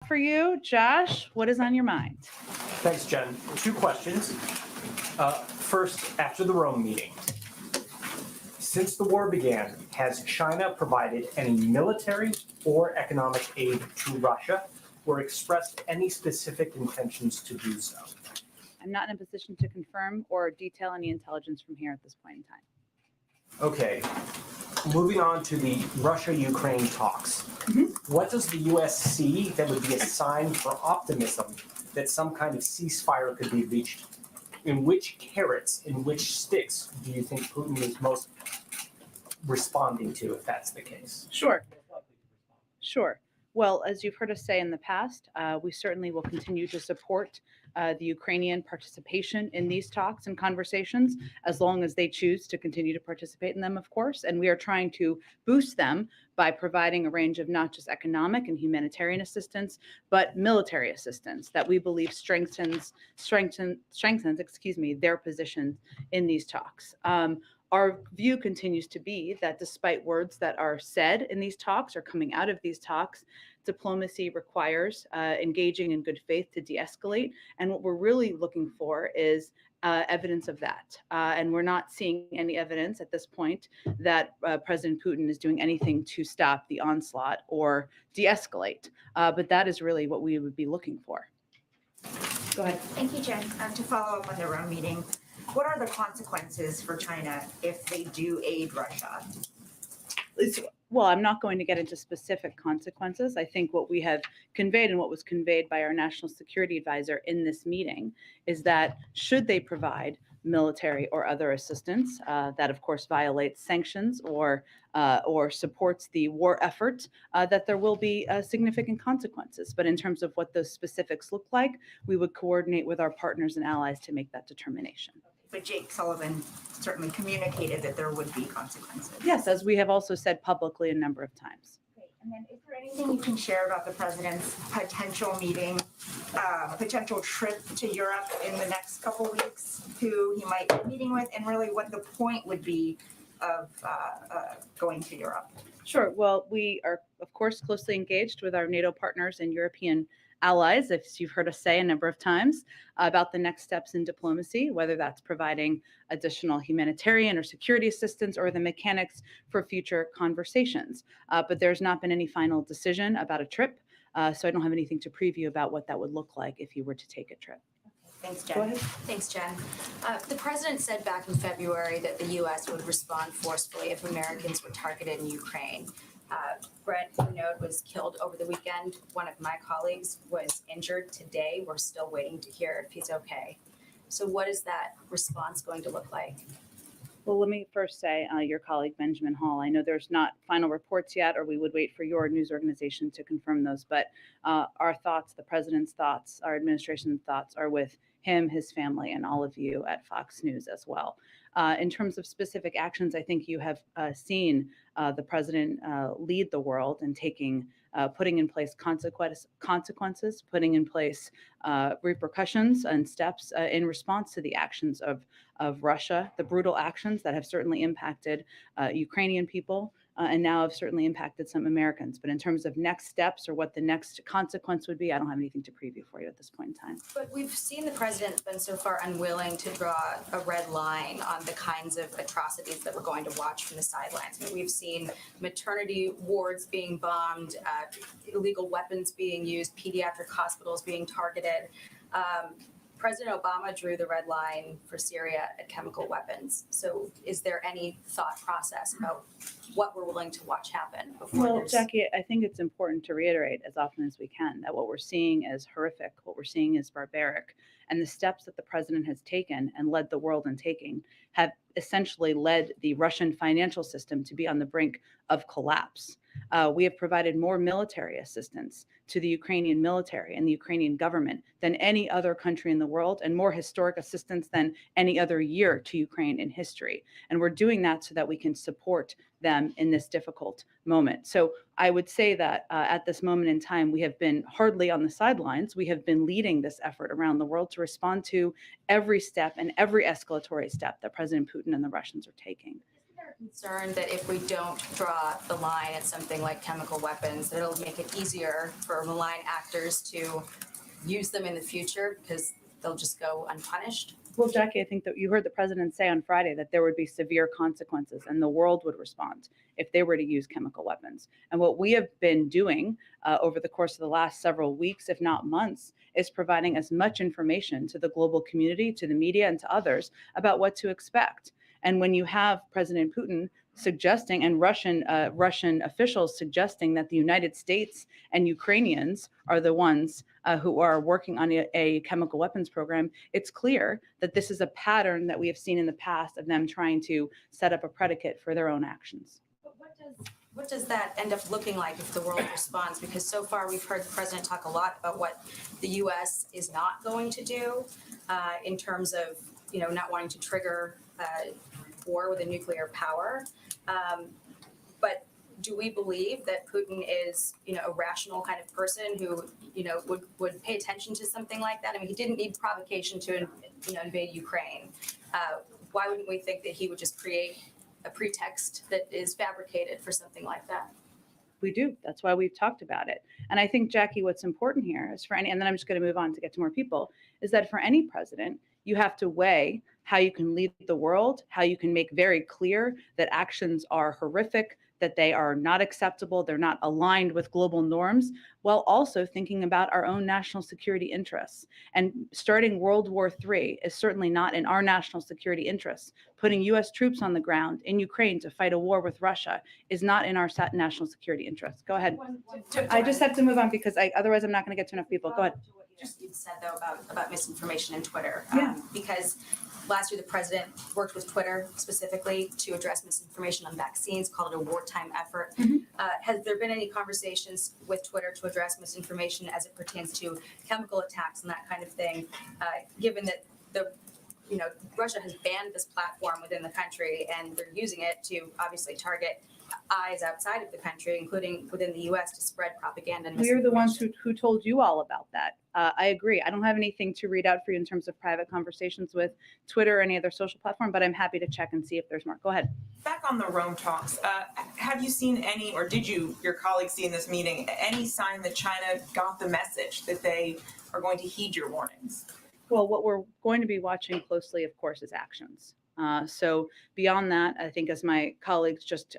for you. Josh, what is on your mind? Thanks, Jen. 2 questions. First, after the Rome meeting, since the war began, has China provided any military or economic aid to Russia or expressed any specific intentions to do so? I'm not in a position to confirm or detail any intelligence from here at this point in time. Okay. Moving on to the Russia-Ukraine talks. What does the U.S. see that would be a sign for optimism that some kind of ceasefire could be reached? In which carrots, in which sticks do you think Putin is most responding to, if that's the case? Sure. Well, as you've heard us say in the past, we certainly will continue to support the Ukrainian participation in these talks and conversations, as long as they choose to continue to participate in them, of course. And we are trying to boost them by providing a range of not just economic and humanitarian assistance, but military assistance that we believe strengthens, their position in these talks. Our view continues to be that despite words that are said in these talks or coming out of these talks, diplomacy requires engaging in good faith to de-escalate. And what we're really looking for is evidence of that. And we're not seeing any evidence at this point that President Putin is doing anything to stop the onslaught or de-escalate. But that is really what we would be looking for. Go ahead. Thank you, Jen. To follow up on the Rome meeting, what are the consequences for China if they do aid Russia? Well, I'm not going to get into specific consequences. I think what we have conveyed and what was conveyed by our national security advisor in this meeting is that should they provide military or other assistance that, of course, violates sanctions or supports the war effort, that there will be significant consequences. But in terms of what those specifics look like, we would coordinate with our partners and allies to make that determination. But Jake Sullivan certainly communicated that there would be consequences. Yes, as we have also said publicly a number of times. Okay. And then is there anything you can share about the president's potential potential trip to Europe in the next couple of weeks, who he might be meeting with, and really what the point would be of going to Europe? Sure. Well, we are, of course, closely engaged with our NATO partners and European allies, as you've heard us say a number of times, about the next steps in diplomacy, whether that's providing additional humanitarian or security assistance or the mechanics for future conversations. But there's not been any final decision about a trip, so I don't have anything to preview about what that would look like if you were to take a trip. Thanks, Jen. Go ahead. Thanks, Jen. The president said back in February that the U.S. would respond forcefully if Americans were targeted in Ukraine. Brittney Griner was killed over the weekend. One of my colleagues was injured today. We're still waiting to hear if he's okay. So what is that response going to look like? Well, let me first say, your colleague Benjamin Hall, I know there's not final reports yet, or we would wait for your news organization to confirm those, but our thoughts, the president's thoughts, our administration's thoughts are with him, his family, and all of you at Fox News as well. In terms of specific actions, I think you have seen the president lead the world in putting in place consequences, putting in place repercussions and steps in response to the actions of Russia, the brutal actions that have certainly impacted Ukrainian people and now have certainly impacted some Americans. But in terms of next steps or what the next consequence would be, I don't have anything to preview for you at this point in time. But we've seen the president been so far unwilling to draw a red line on the kinds of atrocities that we're going to watch from the sidelines. I mean, we've seen maternity wards being bombed, illegal weapons being used, pediatric hospitals being targeted. President Obama drew the red line for Syria at chemical weapons. So is there any thought process about what we're willing to watch happen before Well, Jackie, I think it's important to reiterate as often as we can that what we're seeing is horrific, what we're seeing is barbaric, and the steps that the president has taken and led the world in taking have essentially led the Russian financial system to be on the brink of collapse. We have provided more military assistance to the Ukrainian military and the Ukrainian government than any other country in the world, and more historic assistance than any other year to Ukraine in history. And we're doing that so that we can support them in this difficult moment. So I would say that at this moment in time, we have been hardly on the sidelines. We have been leading this effort around the world to respond to every step and every escalatory step that President Putin and the Russians are taking. Isn't there concerned that if we don't draw the line at something like chemical weapons, that it'll make it easier for malign actors to use them in the future because they'll just go unpunished? Well, Jackie, I think that you heard the president say on Friday that there would be severe consequences and the world would respond if they were to use chemical weapons. And what we have been doing over the course of the last several weeks, if not months, is providing as much information to the global community, to the media, and to others about what to expect. And when you have President Putin suggesting and Russian officials suggesting that the United States and Ukrainians are the ones who are working on a chemical weapons program, it's clear that this is a pattern that we have seen in the past of them trying to set up a predicate for their own actions. But what does that end up looking like if the world responds? Because so far we've heard the president talk a lot about what the U.S. is not going to do in terms of, not wanting to trigger war with a nuclear power. But do we believe that Putin is, a rational kind of person who, would pay attention to something like that? I mean, he didn't need provocation to, invade Ukraine. Why wouldn't we think that he would just create a pretext that is fabricated for something like that? We do. That's why we've talked about it. And I think, Jackie, what's important here is and then I'm just going to move on to get to more people, is that for any president, you have to weigh how you can lead the world, how you can make very clear that actions are horrific, that they are not acceptable, they're not aligned with global norms, while also thinking about our own national security interests. And starting World War III is certainly not in our national security interests. Putting U.S. troops on the ground in Ukraine to fight a war with Russia is not in our national security interests. Go ahead. I just have to move on because otherwise I'm not going to get to enough people. Go ahead. Just you said though about misinformation in Twitter, Yeah. Because last year the president worked with Twitter specifically to address misinformation on vaccines, called it a wartime effort. Has there been any conversations with Twitter to address misinformation as it pertains to chemical attacks and that kind of thing, given that Russia has banned this platform within the country and they're using it to obviously target eyes outside of the country, including within the U.S., to spread propaganda and We're the ones misinformation? who told you all about that. I agree. I don't have anything to read out for you in terms of private conversations with Twitter or any other social platform, but I'm happy to check and see if there's more. Go ahead. Back on the Rome talks, have you seen any, or did your colleagues see in this meeting, any sign that China got the message that they are going to heed your warnings? Well, what we're going to be watching closely, of course, is actions. So beyond that, I think as my colleagues just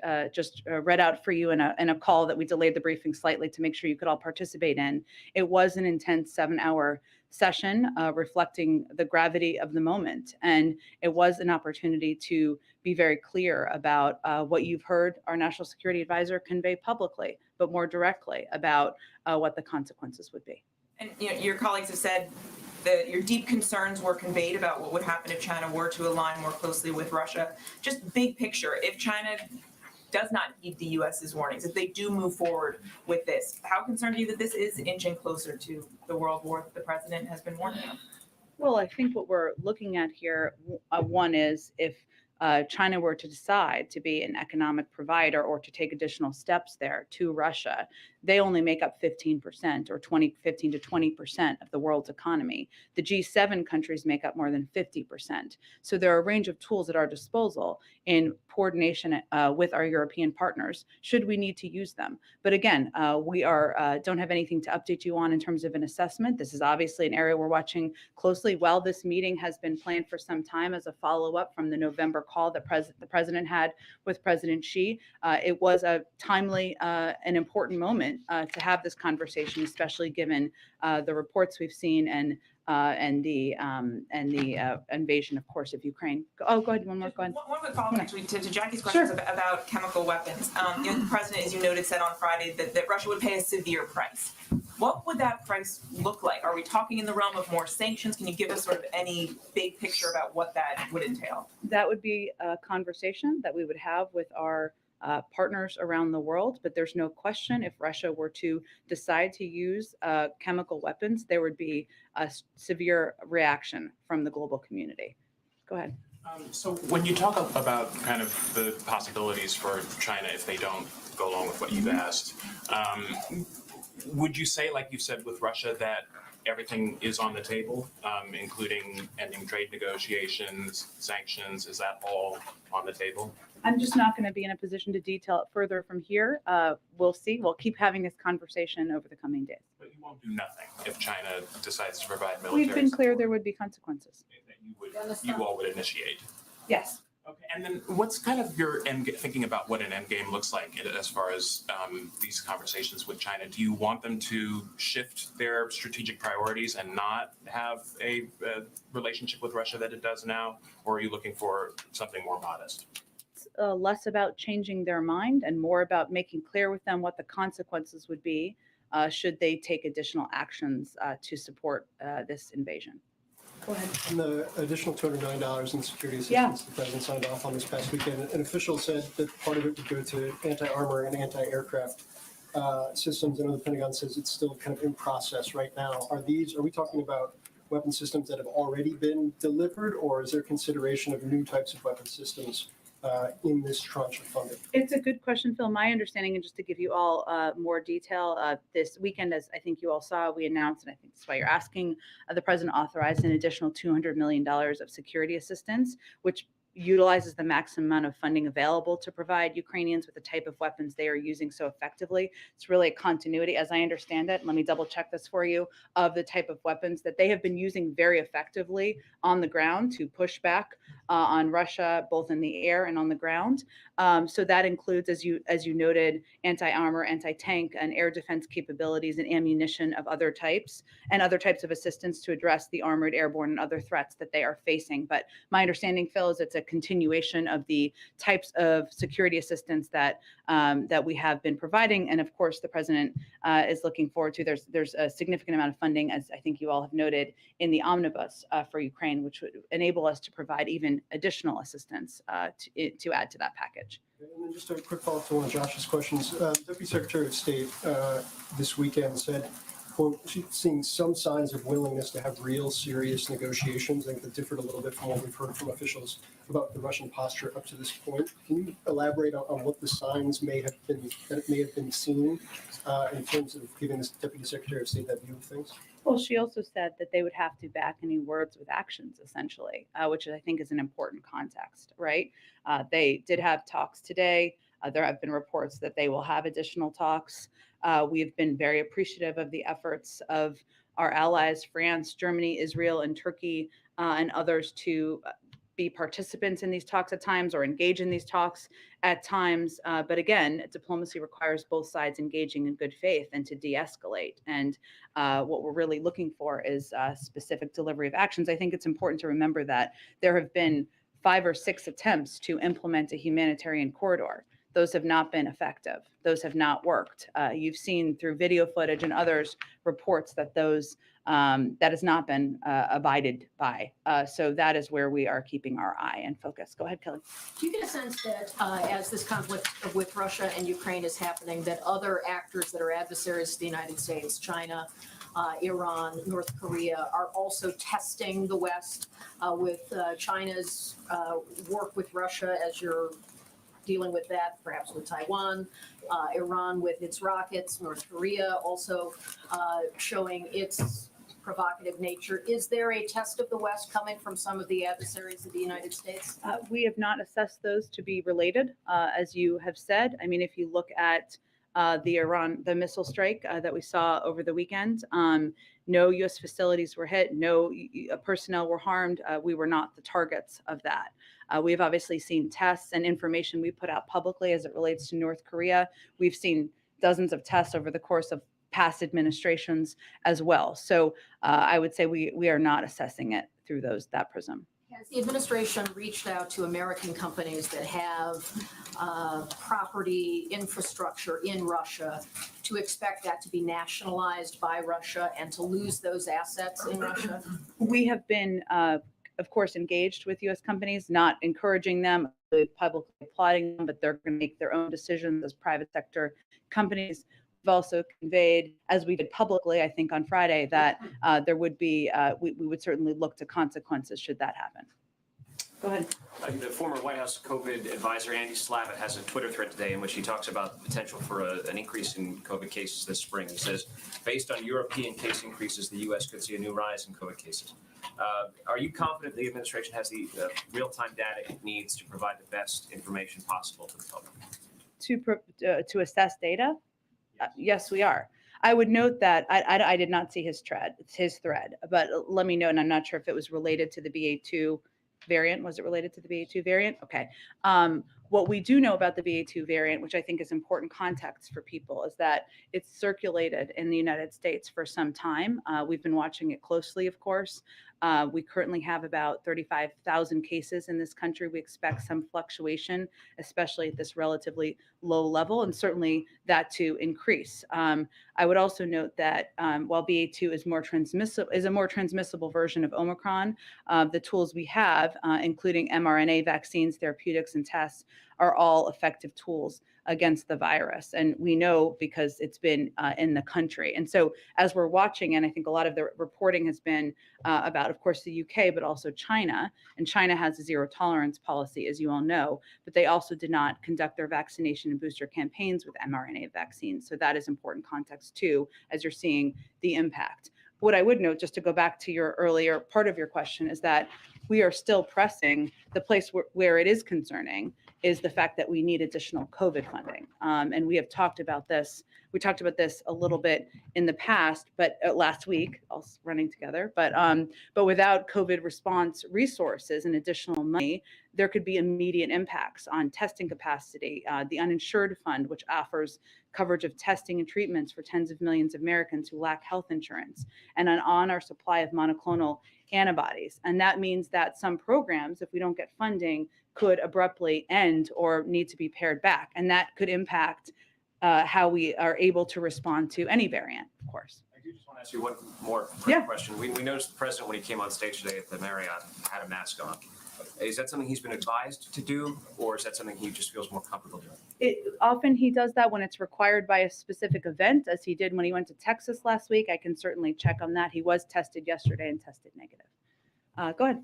read out for you in a call that we delayed the briefing slightly to make sure you could all participate in, it was an intense 7-hour session reflecting the gravity of the moment. And it was an opportunity to be very clear about what you've heard our national security advisor convey publicly, but more directly about what the consequences would be. And your colleagues have said that your deep concerns were conveyed about what would happen if China were to align more closely with Russia. Just big picture, if China does not heed the U.S.'s warnings, if they do move forward with this, how concerned are you that this is inching closer to the world war that the president has been warning of? Well, I think what we're looking at here, one is if China were to decide to be an economic provider or to take additional steps there to Russia, they only make up 15% or 15 to 20% of the world's economy. The G7 countries make up more than 50%. So there are a range of tools at our disposal in coordination with our European partners, should we need to use them. But again, we don't have anything to update you on in terms of an assessment. This is obviously an area we're watching closely. While this meeting has been planned for some time as a follow-up from the November call that the president had with President Xi, it was a timely and important moment to have this conversation, especially given the reports we've seen and the invasion, of course, of Ukraine. Oh, go ahead. One more. Go ahead. One quick follow-up, actually, to Jackie's questions about chemical weapons. The president, as you noted, said on Friday that Russia would pay a severe price. What would that price look like? Are we talking in the realm of more sanctions? Can you give us sort of any big picture about what that would entail? That would be a conversation that we would have with our partners around the world, but there's no question if Russia were to decide to use chemical weapons, there would be a severe reaction from the global community. Go ahead. So when you talk about kind of the possibilities for China if they don't go along with what you've asked, would you say, like you said with Russia, that everything is on the table, including ending trade negotiations, sanctions? Is that all on the table? I'm just not going to be in a position to detail it further from here. We'll see. We'll keep having this conversation over the coming days. But you won't do nothing if China decides to provide military We've been clear support there would be consequences. that you all would initiate. Yes. Okay, and then what's kind of your thinking about what an end game looks like as far as these conversations with China? Do you want them to shift their strategic priorities and not have a relationship with Russia that it does now, or are you looking for something more modest? Less about changing their mind and more about making clear with them what the consequences would be should they take additional actions to support this invasion. Go ahead. And the additional $200 million in security assistance Yeah. the president signed off on this past weekend, an official said that part of it would go to anti-armor and anti-aircraft systems. I know the Pentagon says it's still kind of in process right now. Are we talking about weapon systems that have already been delivered, or is there consideration of new types of weapon systems in this tranche of funding? It's a good question, Phil. My understanding, and just to give you all more detail, this weekend, as I think you all saw, we announced, and I think that's why you're asking, the president authorized an additional $200 million of security assistance, which utilizes the maximum amount of funding available to provide Ukrainians with the type of weapons they are using so effectively. It's really a continuity, as I understand it. Let me double check this for you, of the type of weapons that they have been using very effectively on the ground to push back on Russia, both in the air and on the ground. So that includes, as you noted, anti-armor, anti-tank, and air defense capabilities and ammunition of other types, and other types of assistance to address the armored, airborne, and other threats that they are facing. But my understanding, Phil, is it's a continuation of the types of security assistance that we have been providing, and of course, the president is looking forward to. There's a significant amount of funding, as I think you all have noted, in the omnibus for Ukraine, which would enable us to provide even additional assistance to add to that package. And then just a quick follow-up to one of Josh's questions. Deputy Secretary of State this weekend said, quote, she's seeing some signs of willingness to have real serious negotiations. I think that differed a little bit from what we've heard from officials about the Russian posture up to this point. Can you elaborate on what the signs may have been seen in terms of giving this Deputy Secretary of State that view of things? Well, she also said that they would have to back any words with actions, essentially, which I think is an important context, right? They did have talks today. There have been reports that they will have additional talks. We've been very appreciative of the efforts of our allies, France, Germany, Israel, and Turkey, and others to be participants in these talks at times or engage in these talks at times. But again, diplomacy requires both sides engaging in good faith and to de-escalate. And what we're really looking for is specific delivery of actions. I think it's important to remember that there have been 5 or 6 attempts to implement a humanitarian corridor. Those have not been effective. Those have not worked. You've seen through video footage and others reports that that has not been abided by. So that is where we are keeping our eye and focus. Go ahead, Kelly. Do you get a sense that as this conflict with Russia and Ukraine is happening, that other actors that are adversaries to the United States, China, Iran, North Korea, are also testing the West with China's work with Russia as you're dealing with that, perhaps with Taiwan, Iran with its rockets, North Korea also showing its provocative nature. Is there a test of the West coming from some of the adversaries of the United States? We have not assessed those to be related, as you have said. I mean, if you look at the missile strike that we saw over the weekend, no U.S. facilities were hit, no personnel were harmed. We were not the targets of that. We've obviously seen tests and information we put out publicly as it relates to North Korea. We've seen dozens of tests over the course of past administrations as well. So I would say we are not assessing it through that prism. Has the administration reached out to American companies that have property infrastructure in Russia to expect that to be nationalized by Russia and to lose those assets in Russia? We have been, of course, engaged with U.S. companies, not encouraging them, publicly applauding them, but they're going to make their own decisions as private sector companies. We've also conveyed, as we did publicly, I think on Friday, that there would be, we would certainly look to consequences should that happen. Go ahead. The former White House COVID advisor, Andy Slavitt, has a Twitter thread today in which he talks about the potential for an increase in COVID cases this spring. He says, based on European case increases, the U.S. could see a new rise in COVID cases. Are you confident the administration has the real-time data it needs to provide the best information possible to the public? To assess data? Yes, we are. I would note that I did not see his thread, but let me know, and I'm not sure if it was related to the BA2 variant. Was it related to the BA2 variant? Okay. What we do know about the BA2 variant, which I think is important context for people, is that it's circulated in the United States for some time. We've been watching it closely, of course. We currently have about 35,000 cases in this country. We expect some fluctuation, especially at this relatively low level, and certainly that to increase. I would also note that while BA2 is a more transmissible version of Omicron, the tools we have, including mRNA vaccines, therapeutics, and tests, are all effective tools against the virus. And we know because it's been in the country. And so as we're watching, and I think a lot of the reporting has been about, of course, the UK, but also China. And China has a zero tolerance policy, as you all know, but they also did not conduct their vaccination and booster campaigns with mRNA vaccines. So that is important context too, as you're seeing the impact. What I would note, just to go back to your earlier part of your question, is that we are still pressing. The place where it is concerning is the fact that we need additional COVID funding. And we have talked about this. We talked about this a little bit in the past, but last week, all running together. But without COVID response resources and additional money, there could be immediate impacts on testing capacity. The uninsured fund, which offers coverage of testing and treatments for tens of millions of Americans who lack health insurance, and on our supply of monoclonal antibodies. And that means that some programs, if we don't get funding, could abruptly end or need to be pared back. And that could impact how we are able to respond to any variant, of course. I do just want to ask you one more quick question. We noticed the president, when he came on stage today at the Marriott, had a mask on. Is that something he's been advised to do, or is that something he just feels more comfortable doing? Often he does that when it's required by a specific event, as he did when he went to Texas last week. I can certainly check on that. He was tested yesterday and tested negative. Go ahead.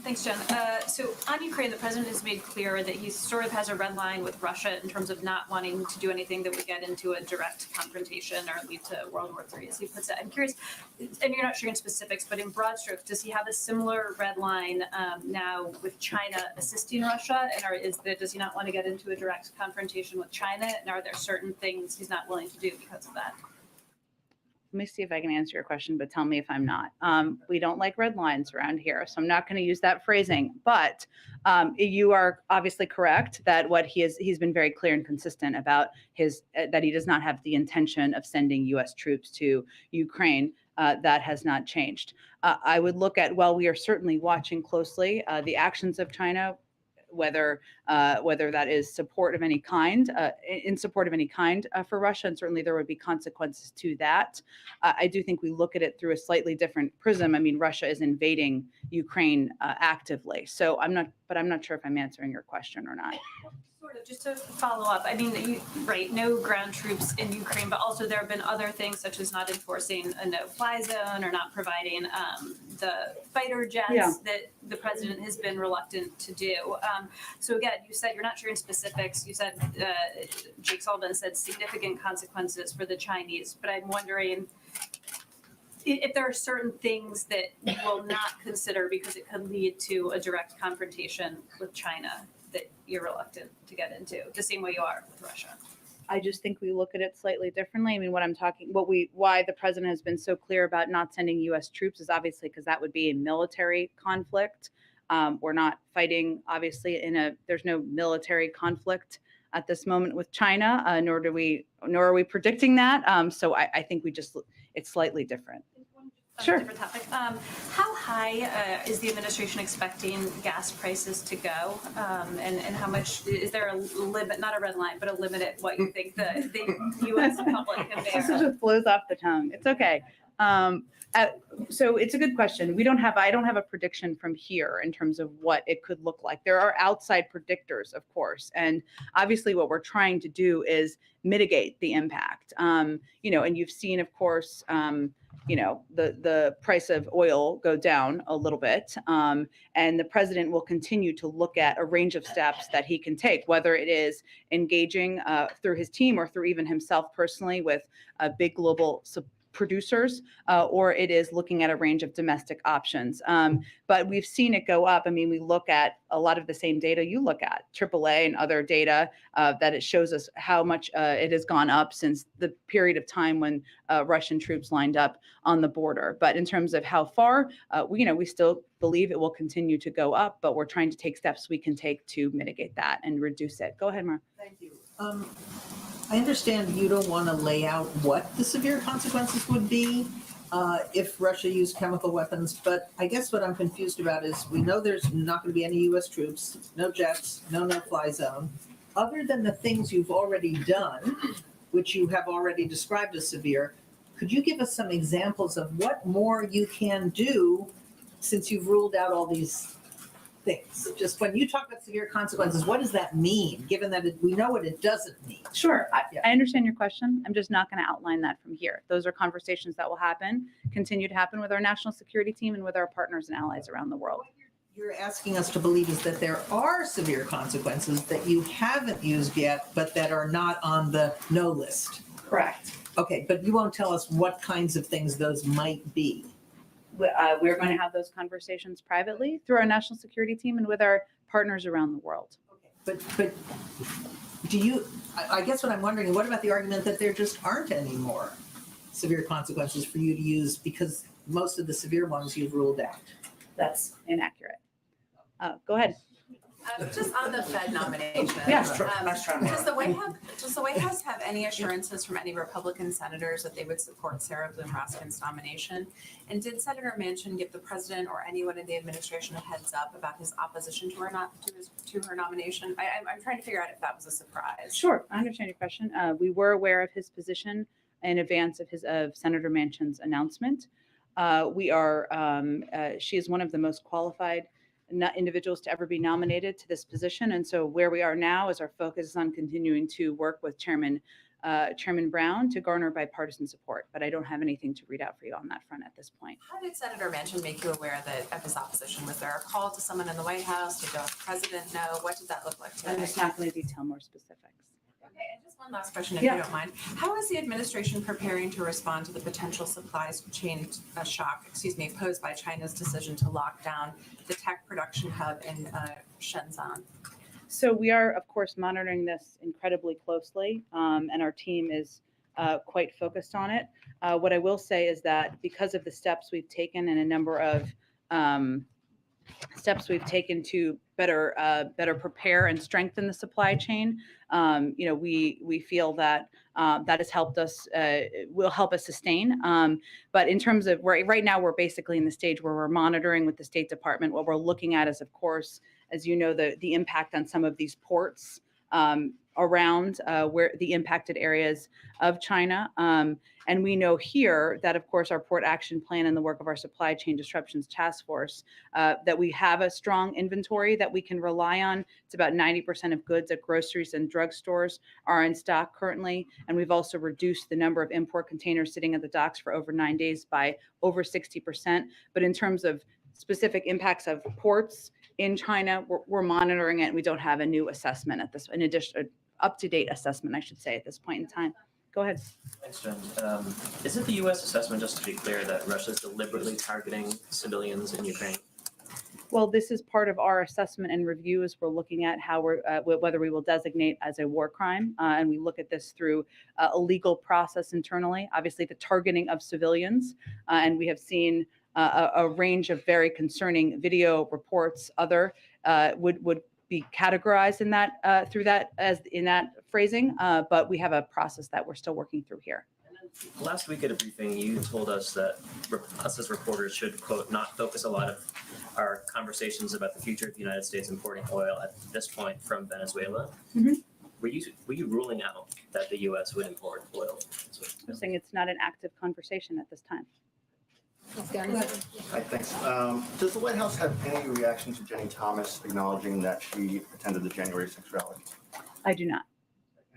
Thanks, Jen. So on Ukraine, the president has made clear that he sort of has a red line with Russia in terms of not wanting to do anything that would get into a direct confrontation or lead to World War III, as he puts it. I'm curious, and you're not sure in specifics, but in broad strokes, does he have a similar red line now with China assisting Russia? And does he not want to get into a direct confrontation with China? And are there certain things he's not willing to do because of that? Let me see if I can answer your question, but tell me if I'm not. We don't like red lines around here, so I'm not going to use that phrasing. But you are obviously correct that he's been very clear and consistent about that he does not have the intention of sending U.S. troops to Ukraine. That has not changed. I would look at, while we are certainly watching closely the actions of China, whether that is support of any kind, in support of any kind for Russia, and certainly there would be consequences to that. I do think we look at it through a slightly different prism. I mean, Russia is invading Ukraine actively, so I'm not sure if I'm answering your question or not. Sort of, just to follow up, I mean, no ground troops in Ukraine, but also there have been other things such as not enforcing a no-fly zone or not providing the fighter jets that the president has been reluctant to do. So again, you said you're not sure in specifics. You said, Jake Sullivan said significant consequences for the Chinese, but I'm wondering if there are certain things that you will not consider because it could lead to a direct confrontation with China that you're reluctant to get into, the same way you are with Russia. I just think we look at it slightly differently. I mean, why the president has been so clear about not sending U.S. troops is obviously because that would be a military conflict. We're not fighting, obviously, there's no military conflict at this moment with China, nor are we predicting that. So I think it's slightly different. Sure. Different topic. How high is the administration expecting gas prices to go? And how much, is there a limit, not a red line, but a limit at what you think the U.S. public can bear? This just flows off the tongue. It's okay. So it's a good question. I don't have a prediction from here in terms of what it could look like. There are outside predictors, of course, and obviously what we're trying to do is mitigate the impact. And you've seen, of course, the price of oil go down a little bit. And the president will continue to look at a range of steps that he can take, whether it is engaging through his team or through even himself personally with big global producers, or it is looking at a range of domestic options. But we've seen it go up. I mean, we look at a lot of the same data you look at, AAA and other data, that it shows us how much it has gone up since the period of time when Russian troops lined up on the border. But in terms of how far, we still believe it will continue to go up, but we're trying to take steps we can take to mitigate that and reduce it. Go ahead, Mar. Thank you. I understand you don't want to lay out what the severe consequences would be if Russia used chemical weapons, but I guess what I'm confused about is we know there's not going to be any U.S. troops, no jets, no no-fly zone. Other than the things you've already done, which you have already described as severe, could you give us some examples of what more you can do since you've ruled out all these things? Just when you talk about severe consequences, what does that mean, given that we know what it doesn't mean? Sure. I understand your question. I'm just not going to outline that from here. Those are conversations that will continue to happen with our national security team and with our partners and allies around the world. You're asking us to believe is that there are severe consequences that you haven't used yet, but that are not on the no list. Correct. Okay, but you won't tell us what kinds of things those might be. We're going to have those conversations privately through our national security team and with our partners around the world. But do you, I guess what I'm wondering, what about the argument that there just aren't any more severe consequences for you to use because most of the severe ones you've ruled out? That's inaccurate. Go ahead. Just on the Fed nomination. Yes, Does the White House have any assurances from any Republican senators that they would support Sarah Bloom Raskin's nomination? And did Senator Manchin give the president or anyone in the administration a heads up about his opposition to her nomination? I'm trying to figure out if that was a surprise. Sure, I understand your question. We were aware of his position in advance of Senator Manchin's announcement. She is one of the most qualified individuals to ever be nominated to this position. And so where we are now is our focus is on continuing to work with Chairman Brown to garner bipartisan support. But I don't have anything to read out for you on that front at this point. How did Senator Manchin make you aware of his opposition? Was there a call to someone in the White House? Did the president know? What did that look like today? I'm just not going to detail more specifics. Okay, and just one last question, if you don't mind. How is the administration preparing to respond to the potential supply chain shock, posed by China's decision to lock down the tech production hub in Shenzhen? So we are, of course, monitoring this incredibly closely, and our team is quite focused on it. What I will say is that because of the steps we've taken and a number of steps we've taken to better prepare and strengthen the supply chain, we feel that that has helped us, will help us sustain. But in terms of right now, we're basically in the stage where we're monitoring with the State Department. What we're looking at is, of course, as you know, the impact on some of these ports around where the impacted areas of China. And we know here that, of course, our port action plan and the work of our supply chain disruptions task force, that we have a strong inventory that we can rely on. It's about 90% of goods at groceries and drugstores are in stock currently. And we've also reduced the number of import containers sitting at the docks for over 9 days by over 60%. But in terms of specific impacts of ports in China, we're monitoring it. And we don't have a new assessment at this, in addition, up-to-date assessment, I should say, at this point in time. Go ahead. Thanks, Jen. Isn't the U.S. assessment, just to be clear, that Russia is deliberately targeting civilians in Ukraine? Well, this is part of our assessment and review as we're looking at how whether we will designate as a war crime. And we look at this through a legal process internally, obviously the targeting of civilians. And we have seen a range of very concerning video reports, would be categorized in that through that as in that phrasing, but we have a process that we're still working through here. Last week at a briefing, you told us that us as reporters should, quote, not focus a lot of our conversations about the future of the United States importing oil at this point from Venezuela. Mm-hmm. Were you ruling out that the U.S. would import oil? I'm saying it's not an active conversation at this time. Hi, thanks. Does the White House have any reaction to Jenny Thomas acknowledging that she attended the January 6th rally? I do not.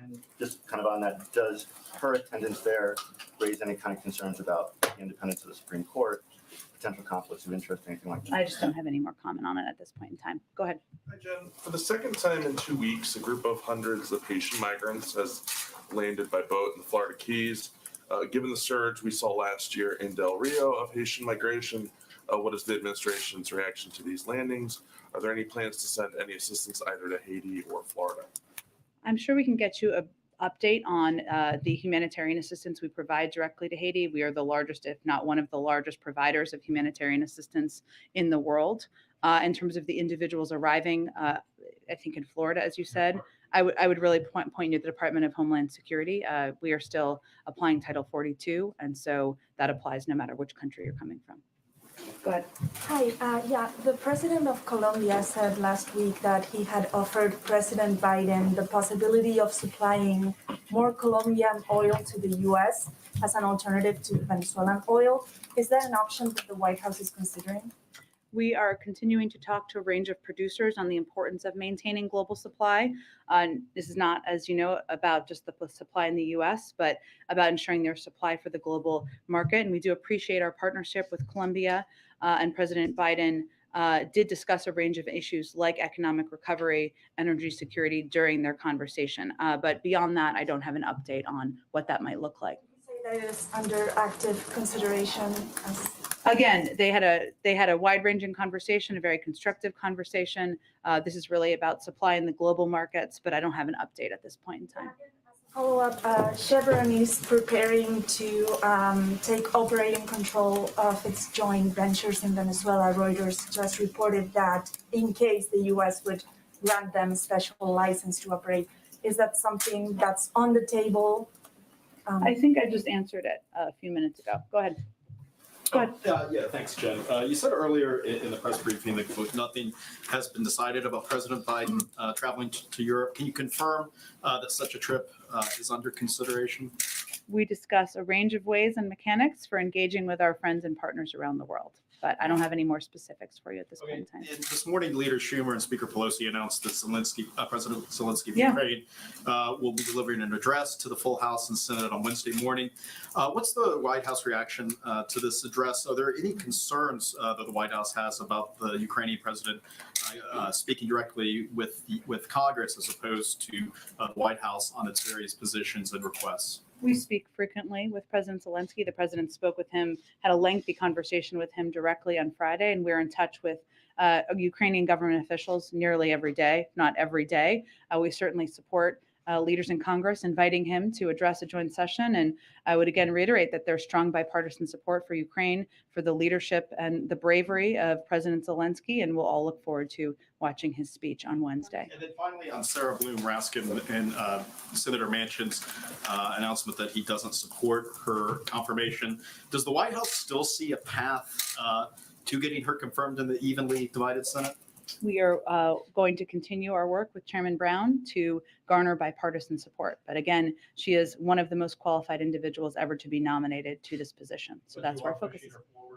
And just kind of on that, does her attendance there raise any kind of concerns about the independence of the Supreme Court, potential conflicts of interest, anything like that? I just don't have any more comment on it at this point in time. Go ahead. Hi, Jen. For the second time in 2 weeks, a group of hundreds of Haitian migrants has landed by boat in the Florida Keys. Given the surge we saw last year in Del Rio of Haitian migration, what is the administration's reaction to these landings? Are there any plans to send any assistance either to Haiti or Florida? I'm sure we can get you an update on the humanitarian assistance we provide directly to Haiti. We are the largest, if not one of the largest providers of humanitarian assistance in the world. In terms of the individuals arriving, I think in Florida, as you said, I would really point you to the Department of Homeland Security. We are still applying Title 42, and so that applies no matter which country you're coming from. Go ahead. Hi, the president of Colombia said last week that he had offered President Biden the possibility of supplying more Colombian oil to the U.S. as an alternative to Venezuelan oil. Is that an option that the White House is considering? We are continuing to talk to a range of producers on the importance of maintaining global supply. This is not, as you know, about just the supply in the U.S., but about ensuring there's supply for the global market. And we do appreciate our partnership with Colombia, and President Biden did discuss a range of issues like economic recovery, energy security during their conversation. But beyond that, I don't have an update on what that might look like. Say that is under active consideration. Again, they had a wide-ranging conversation, a very constructive conversation. This is really about supply in the global markets, but I don't have an update at this point in time. Follow-up, Chevron is preparing to take operating control of its joint ventures in Venezuela. Reuters just reported that in case the U.S. would grant them a special license to operate. Is that something that's on the table? I think I just answered it a few minutes ago. Go ahead. Go ahead. Yeah, thanks, Jen. You said earlier in the press briefing that quote, nothing has been decided about President Biden traveling to Europe. Can you confirm that such a trip is under consideration? We discuss a range of ways and mechanics for engaging with our friends and partners around the world, but I don't have any more specifics for you at this point in time. And this morning, Leader Schumer and Speaker Pelosi announced that President Zelensky of Yeah. Ukraine will be delivering an address to the full House and Senate on Wednesday morning. What's the White House reaction to this address? Are there any concerns that the White House has about the Ukrainian president speaking directly with Congress as opposed to the White House on its various positions and requests? We speak frequently with President Zelensky. The president spoke with him, had a lengthy conversation with him directly on Friday, and we're in touch with Ukrainian government officials nearly every day, not every day. We certainly support leaders in Congress inviting him to address a joint session. And I would again reiterate that there's strong bipartisan support for Ukraine, for the leadership and the bravery of President Zelensky, and we'll all look forward to watching his speech on Wednesday. And then finally, on Sarah Bloom Raskin and Senator Manchin's announcement that he doesn't support her confirmation, does the White House still see a path to getting her confirmed in the evenly divided Senate? We are going to continue our work with Chairman Brown to garner bipartisan support. But again, she is one of the most qualified individuals ever to be nominated to this position. So that's where our focus is.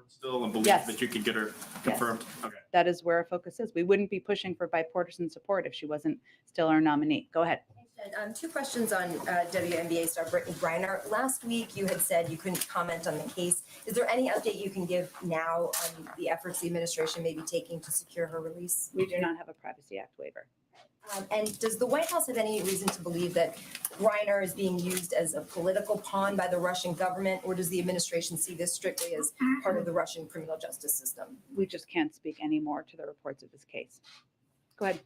Still and believe Yes. that you can get her confirmed? Okay. That is where our focus is. We wouldn't be pushing for bipartisan support if she wasn't still our nominee. Go ahead. Two questions on WNBA star Brittney Griner. Last week, you had said you couldn't comment on the case. Is there any update you can give now on the efforts the administration may be taking to secure her release? We do not have a Privacy Act waiver. And does the White House have any reason to believe that Griner is being used as a political pawn by the Russian government, or does the administration see this strictly as part of the Russian criminal justice system? We just can't speak any more to the reports of this case. Go ahead.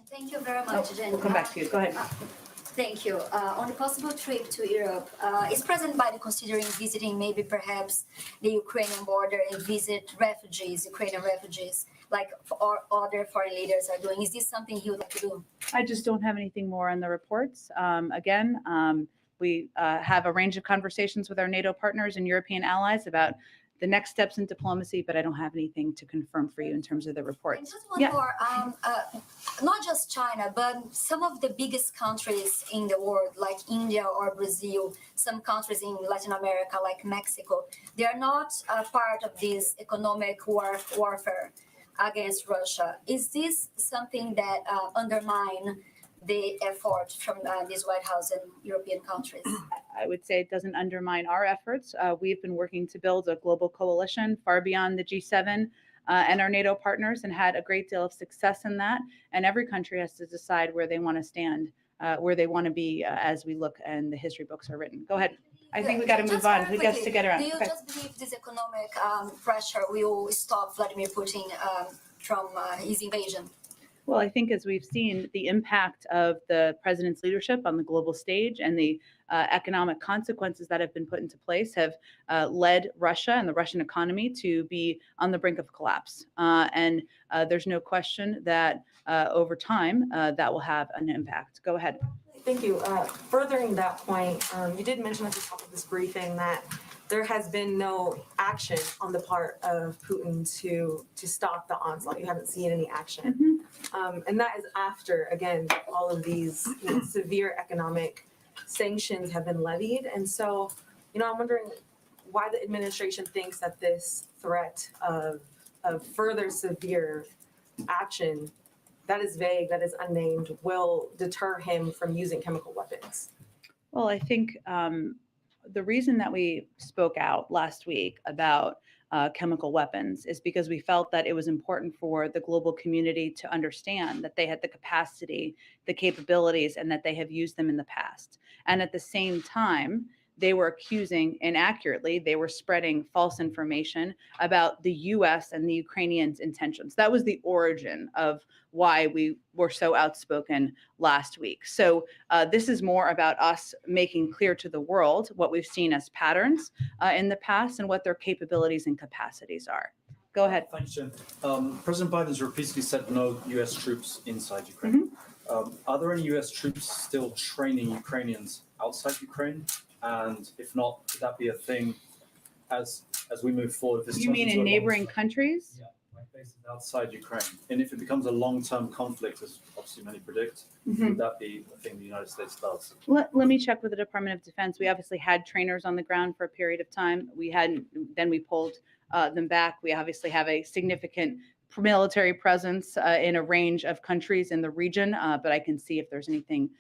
Thank you very much, Jen. We'll come back to you. Go ahead. Thank you. On a possible trip to Europe, is President Biden considering visiting maybe perhaps the Ukrainian border and visit refugees, Ukrainian refugees, like other foreign leaders are doing? Is this something he would like to do? I just don't have anything more on the reports. We have a range of conversations with our NATO partners and European allies about the next steps in diplomacy, but I don't have anything to confirm for you in terms of the And reports. just one more, not just China, but some of the biggest countries in the world, like India or Brazil, some countries in Latin America, like Mexico, they are not part of this economic warfare against Russia. Is this something that undermine the effort from this White House and European countries? I would say it doesn't undermine our efforts. We've been working to build a global coalition far beyond the G7 and our NATO partners and had a great deal of success in that. And every country has to decide where they want to stand, where they want to be as we look and the history books are written. Go ahead. I think we got to move on. Who gets to get around? Do you Okay. just believe this economic pressure will stop Vladimir Putin from his invasion? Well, I think as we've seen, the impact of the president's leadership on the global stage and the economic consequences that have been put into place have led Russia and the Russian economy to be on the brink of collapse. And there's no question that over time that will have an impact. Go ahead. Thank you. Furthering that point, you did mention at the top of this briefing that there has been no action on the part of Putin to stop the onslaught. You haven't seen any action. And that is after, again, all of these severe economic sanctions have been levied. And so, I'm wondering why the administration thinks that this threat of further severe action that is vague, that is unnamed, will deter him from using chemical weapons? Well, I think the reason that we spoke out last week about chemical weapons is because we felt that it was important for the global community to understand that they had the capacity, the capabilities, and that they have used them in the past. And at the same time, they were accusing inaccurately, they were spreading false information about the US and the Ukrainians' intentions. That was the origin of why we were so outspoken last week. So this is more about us making clear to the world what we've seen as patterns in the past and what their capabilities and capacities are. Go ahead. Thanks, Jen. President Biden has repeatedly said no US troops inside Ukraine. Are there any US troops still training Ukrainians outside Ukraine? And if not, could that be a thing as we move forward? This You mean in neighboring countries? Yeah, like bases outside Ukraine. And if it becomes a long-term conflict, as obviously many predict, would that be a thing the United States does? Let me check with the Department of Defense. We obviously had trainers on the ground for a period of time. We hadn't, then we pulled them back. We obviously have a significant military presence in a range of countries in the region, but I can see if there's anything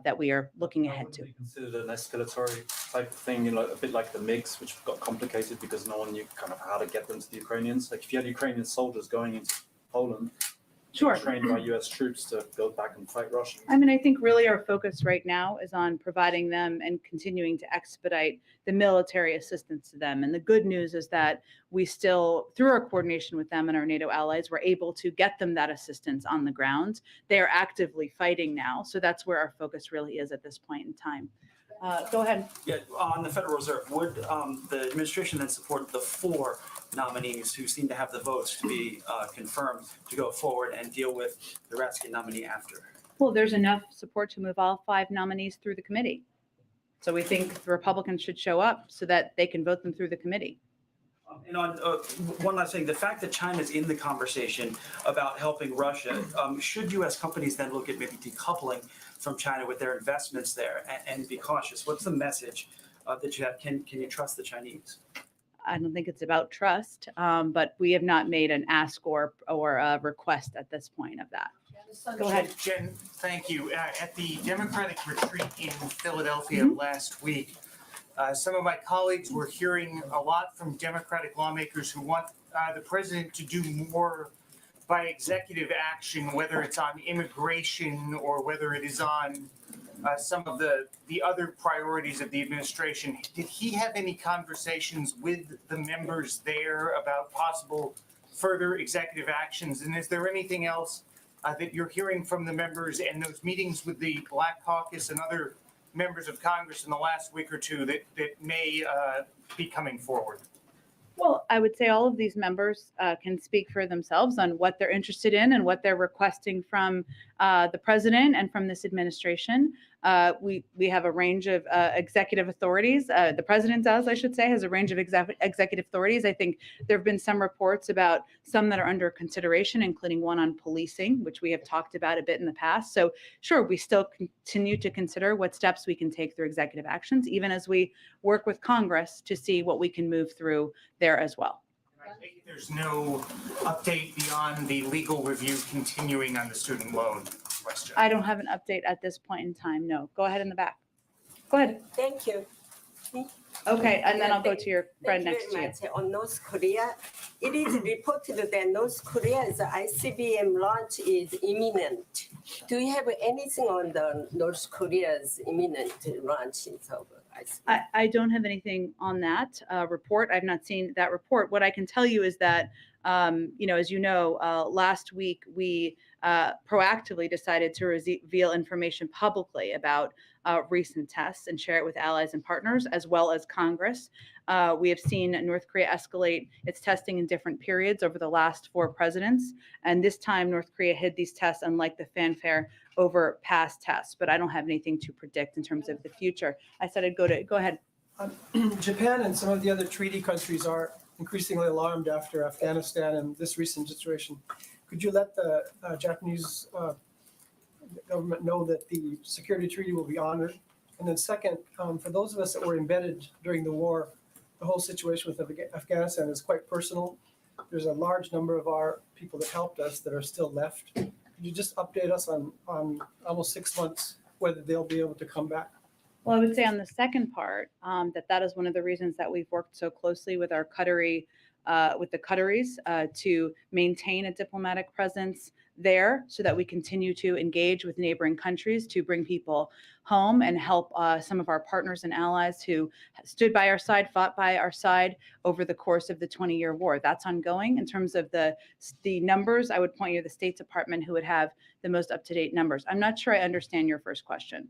that we are looking ahead to. Considered an escalatory type of thing, a bit like the MiGs, which got complicated because no one knew kind of how to get them to the Ukrainians. Like if you had Ukrainian soldiers going into Poland, Sure. trained by US troops to go back and fight Russia. I mean, I think really our focus right now is on providing them and continuing to expedite the military assistance to them. And the good news is that we still, through our coordination with them and our NATO allies, we're able to get them that assistance on the ground. They are actively fighting now. So that's where our focus really is at this point in time. Go ahead. Yeah, on the Federal Reserve, would the administration then support the 4 nominees who seem to have the votes to be confirmed to go forward and deal with the Ratsky nominee after? Well, there's enough support to move all 5 nominees through the committee. So we think the Republicans should show up so that they can vote them through the committee. And on one last thing, the fact that China's in the conversation about helping Russia, should U.S. companies then look at maybe decoupling from China with their investments there and be cautious? What's the message that you have? Can you trust the Chinese? I don't think it's about trust, but we have not made an ask or a request at this point of that. Go ahead. Jen, thank you. At the Democratic retreat in Philadelphia last week, some of my colleagues were hearing a lot from Democratic lawmakers who want the president to do more by executive action, whether it's on immigration or whether it is on some of the other priorities of the administration. Did he have any conversations with the members there about possible further executive actions? And is there anything else that you're hearing from the members and those meetings with the Black Caucus and other members of Congress in the last week or two that may be coming forward? Well, I would say all of these members can speak for themselves on what they're interested in and what they're requesting from the president and from this administration. We have a range of executive authorities. The president does, I should say, has a range of executive authorities. I think there have been some reports about some that are under consideration, including one on policing, which we have talked about a bit in the past. So sure, we still continue to consider what steps we can take through executive actions, even as we work with Congress to see what we can move through there as well. I take it there's no update beyond the legal review continuing on the student loan? question. I don't have an update at this point in time, no. Go ahead in the back. Go ahead. Thank you. Okay, and then I'll go to your friend Thank next to you you. very much. On North Korea, it is reported that North Korea's ICBM launch is imminent. Do you have anything on the North Korea's imminent launch of ICBM? I don't have anything on that report. I've not seen that report. What I can tell you is that, as you know, last week we proactively decided to reveal information publicly about recent tests and share it with allies and partners, as well as Congress. We have seen North Korea escalate its testing in different periods over the last 4 presidents. And this time, North Korea hid these tests, unlike the fanfare over past tests. But I don't have anything to predict in terms of the future. I said I'd go ahead. Japan and some of the other treaty countries are increasingly alarmed after Afghanistan and this recent situation. Could you let the Japanese government know that the security treaty will be honored? And then second, for those of us that were embedded during the war, the whole situation with Afghanistan is quite personal. There's a large number of our people that helped us that are still left. Could you just update us on almost 6 months, whether they'll be able to come back? Well, I would say on the second part, that is one of the reasons that we've worked so closely with our with the Qataris to maintain a diplomatic presence there so that we continue to engage with neighboring countries to bring people home and help some of our partners and allies who stood by our side, fought by our side over the course of the 20-year war. That's ongoing. In terms of the numbers, I would point you to the State Department, who would have the most up-to-date numbers. I'm not sure I understand your first question.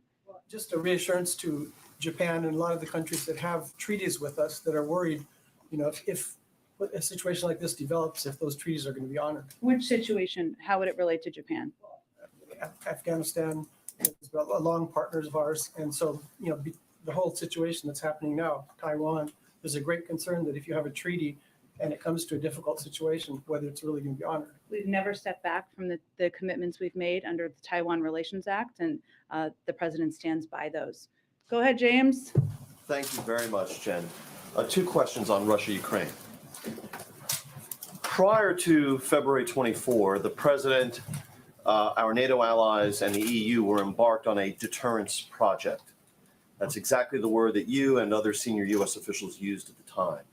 Just a reassurance to Japan and a lot of the countries that have treaties with us that are worried, if a situation like this develops, if those treaties are going to be honored. Which situation? How would it relate to Japan? Afghanistan is long partners of ours, and so the whole situation that's happening now, Taiwan, there's a great concern that if you have a treaty and it comes to a difficult situation, whether it's really going to be honored. We've never stepped back from the commitments we've made under the Taiwan Relations Act, and the president stands by those. Go ahead, James. Thank you very much, Jen. 2 questions on Russia-Ukraine. Prior to February 24, the president, our NATO allies, and the EU were embarked on a deterrence project. That's exactly the word that you and other senior U.S. officials used at the time.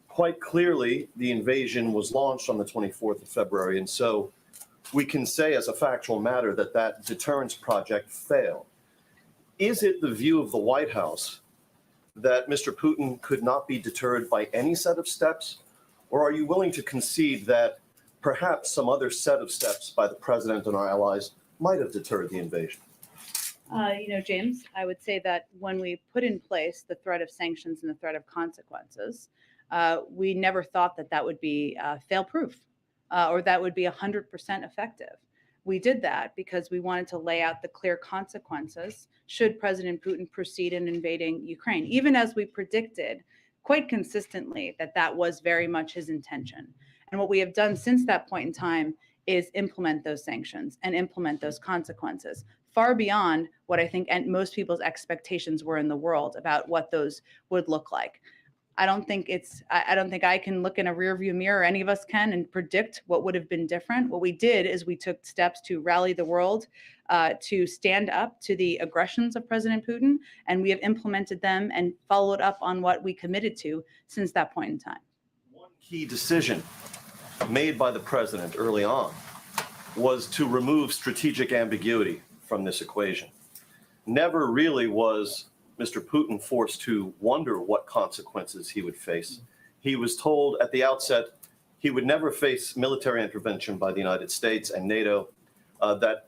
Quite clearly, the invasion was launched on the 24th of February, and so we can say as a factual matter that that deterrence project failed. Is it the view of the White House that Mr. Putin could not be deterred by any set of steps, or are you willing to concede that perhaps some other set of steps by the president and our allies might have deterred the invasion? James, I would say that when we put in place the threat of sanctions and the threat of consequences, we never thought that would be fail-proof or that would be 100% effective. We did that because we wanted to lay out the clear consequences should President Putin proceed in invading Ukraine, even as we predicted quite consistently that was very much his intention. And what we have done since that point in time is implement those sanctions and implement those consequences, far beyond what I think most people's expectations were in the world about what those would look like. I don't think I can look in a rearview mirror, or any of us can, and predict what would have been different. What we did is we took steps to rally the world to stand up to the aggressions of President Putin, and we have implemented them and followed up on what we committed to since that point in time. One key decision made by the president early on was to remove strategic ambiguity from this equation. Never really was Mr. Putin forced to wonder what consequences he would face. He was told at the outset he would never face military intervention by the United States and NATO, that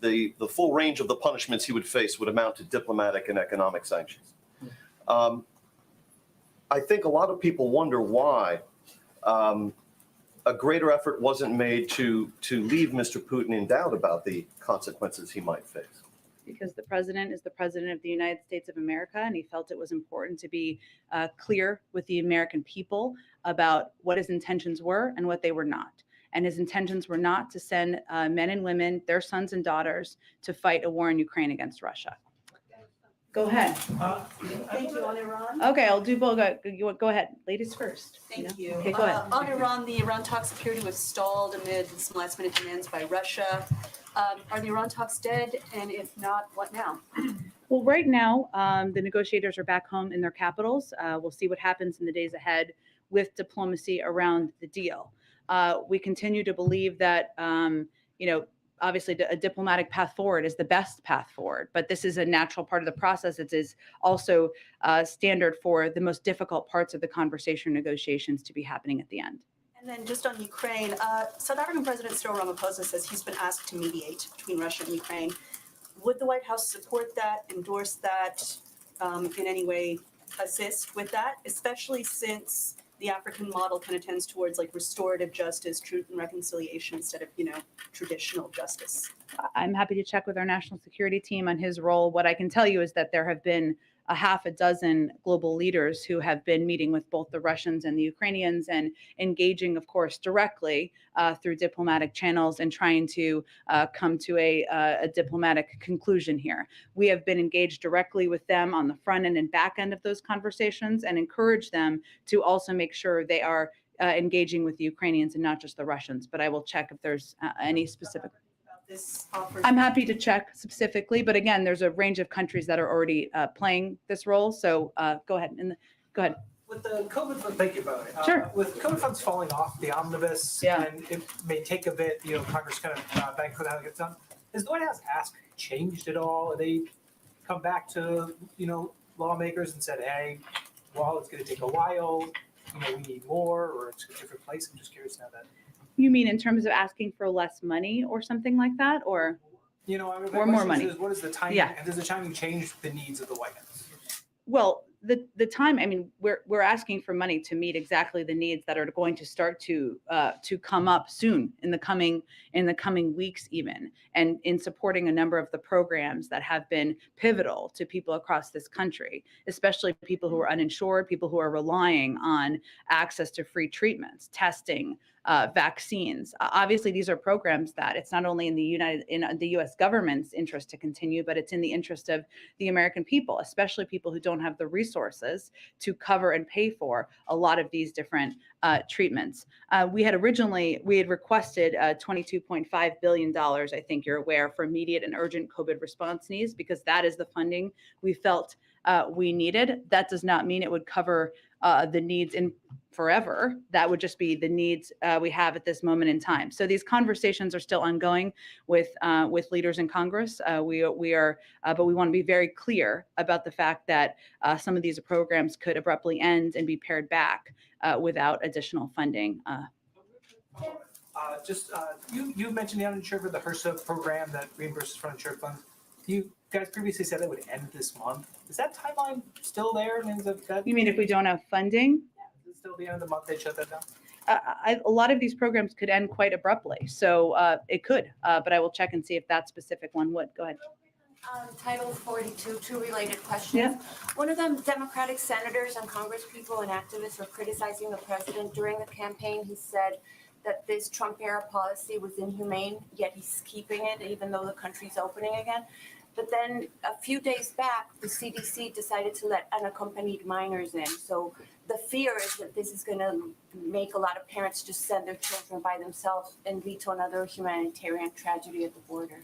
the full range of the punishments he would face would amount to diplomatic and economic sanctions. I think a lot of people wonder why a greater effort wasn't made to leave Mr. Putin in doubt about the consequences he might face. Because the president is the president of the United States of America, and he felt it was important to be clear with the American people about what his intentions were and what they were not. And his intentions were not to send men and women, their sons and daughters, to fight a war in Ukraine against Russia. Go ahead. Thank you. On Iran? Okay, I'll do both. Go ahead. Ladies first. Thank you. Okay, go ahead. On Iran, the Iran talks appear to have stalled amid some last-minute demands by Russia. Are the Iran talks dead? And if not, what now? Well, right now, the negotiators are back home in their capitals. We'll see what happens in the days ahead with diplomacy around the deal. We continue to believe that, obviously a diplomatic path forward is the best path forward, but this is a natural part of the process. It is also standard for the most difficult parts of the conversation negotiations to be happening at the end. And then just on Ukraine, South African President Cyril Ramaphosa says he's been asked to mediate between Russia and Ukraine. Would the White House support that, endorse that, in any way assist with that, especially since the African model kind of tends towards like restorative justice, truth and reconciliation instead of, traditional justice? I'm happy to check with our national security team on his role. What I can tell you is that there have been a half a dozen global leaders who have been meeting with both the Russians and the Ukrainians and engaging, of course, directly through diplomatic channels and trying to come to a diplomatic conclusion here. We have been engaged directly with them on the front end and back end of those conversations and encourage them to also make sure they are engaging with the Ukrainians and not just the Russians. But I will check if there's any specific. This offers. I'm happy to check specifically, but again, there's a range of countries that are already playing this role. So go ahead. Go ahead. With the COVID fund, thank you, by the way. Sure. With COVID funds falling off the omnibus, and it may take a bit, Congress kind of bank for that to get done. Has the White House ask changed at all? Have they come back to, lawmakers and said, hey, well, it's going to take a while, we need more, or it's a different place? I'm just curious now that. You mean in terms of asking for less money or something like that, or or more money? What is the timing? Yeah. And does the timing change the needs of the White House? Well, the time. I mean, we're asking for money to meet exactly the needs that are going to start to come up soon in the coming weeks, even, and in supporting a number of the programs that have been pivotal to people across this country, especially people who are uninsured, people who are relying on access to free treatments, testing, vaccines. Obviously, these are programs that it's not only in the U.S. government's interest to continue, but it's in the interest of the American people, especially people who don't have the resources to cover and pay for a lot of these different treatments. We had requested $22.5 billion, I think you're aware, for immediate and urgent COVID response needs, because that is the funding we felt we needed. That does not mean it would cover the needs in forever. That would just be the needs we have at this moment in time. So these conversations are still ongoing with leaders in Congress. We are, but we want to be very clear about the fact that some of these programs could abruptly end and be pared back without additional funding. You mentioned the uninsured with the HRSA program that reimburses for uninsured funds. You guys previously said that would end this month. Is that timeline still there? I mean, You mean if we don't have funding? Is it still the end of the month they shut that down? A lot of these programs could end quite abruptly, so it could. But I will check and see if that specific one would. Go ahead. Title 42, two related questions. Yeah. One of them, Democratic senators and congresspeople and activists were criticizing the president during the campaign. He said that this Trump-era policy was inhumane, yet he's keeping it even though the country's opening again. But then a few days back, the CDC decided to let unaccompanied minors in. So the fear is that this is going to make a lot of parents just send their children by themselves and lead to another humanitarian tragedy at the border.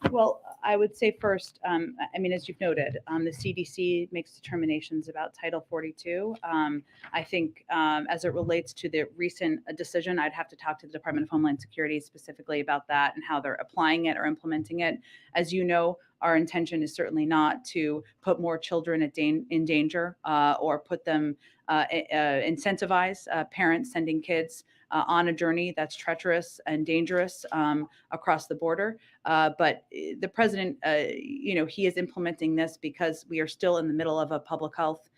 Well, I would say first, I mean, as you've noted, the CDC makes determinations about Title 42. I think as it relates to the recent decision, I'd have to talk to the Department of Homeland Security specifically about that and how they're applying it or implementing it. As you know, our intention is certainly not to put more children in danger or put them, incentivize parents sending kids on a journey that's treacherous and dangerous across the border. But the president, he is implementing this because we are still in the middle of a public health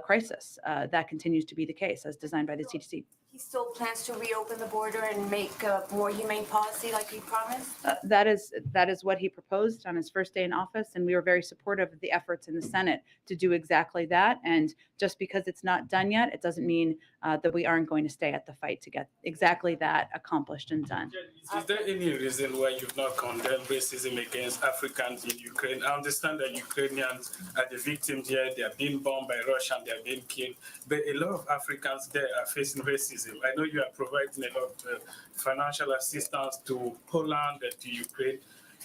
crisis. That continues to be the case as designed by the CDC. He still plans to reopen the border and make a more humane policy like he promised? That is what he proposed on his first day in office, and we were very supportive of the efforts in the Senate to do exactly that. And just because it's not done yet, it doesn't mean that we aren't going to stay at the fight to get exactly that accomplished and done. Is there any reason why you've not condemned racism against Africans in Ukraine? I understand that Ukrainians are the victims here. They are being bombed by Russia and they are being killed. But a lot of Africans there are facing racism. I know you are providing a lot of financial assistance to Poland and to Ukraine,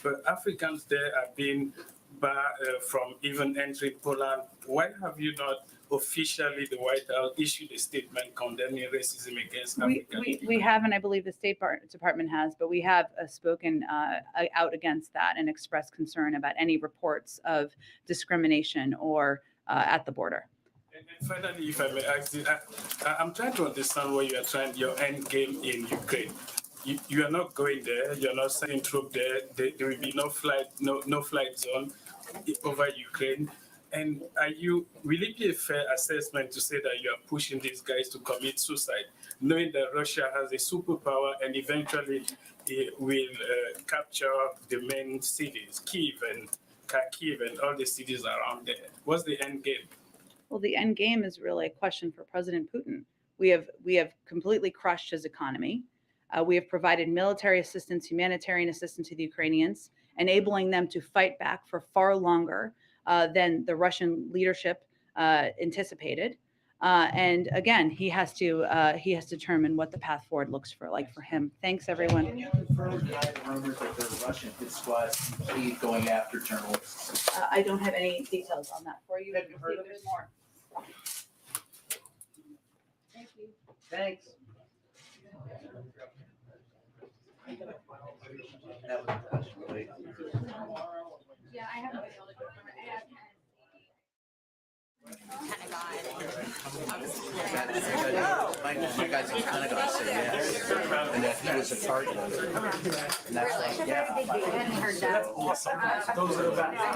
but Africans there are being barred from even entering Poland. Why have you not officially, the White House, issued a statement condemning racism against Africans? We have, and I believe the State Department has, but we have spoken out against that and expressed concern about any reports of discrimination or at the border. And finally, if I may ask you, I'm trying to understand where you are trying your end game in Ukraine. You are not going there. You are not sending troops there. There will be no flight zone over Ukraine. And will it be a fair assessment to say that you are pushing these guys to commit suicide, knowing that Russia has a superpower and eventually it will capture the main cities, Kyiv and Kharkiv and all the cities around there? What's the end game? Well, the end game is really a question for President Putin. We have completely crushed his economy. We have provided military assistance, humanitarian assistance to the Ukrainians, enabling them to fight back for far longer than the Russian leadership anticipated. And again, he has to determine what the path forward looks like for him. Thanks, everyone. Can you confirm the rumors that there are Russian hit squads going after journalists? I don't have any details on that for you. Have you heard of There's it? more. Thank you. Thanks. That was a question, right? Yeah, I haven't been able to confirm it. I asked My guy's in Pentagon said yes, and that he was a target. And that's like, yeah. I hadn't heard that. I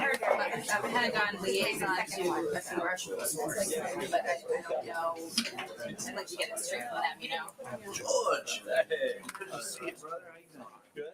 heard from a Pentagon liaison to a few Russian sources, but I don't know. I'd like to get it straight from them, you know? George. Hey. Good to see you, brother. How you doing? Good.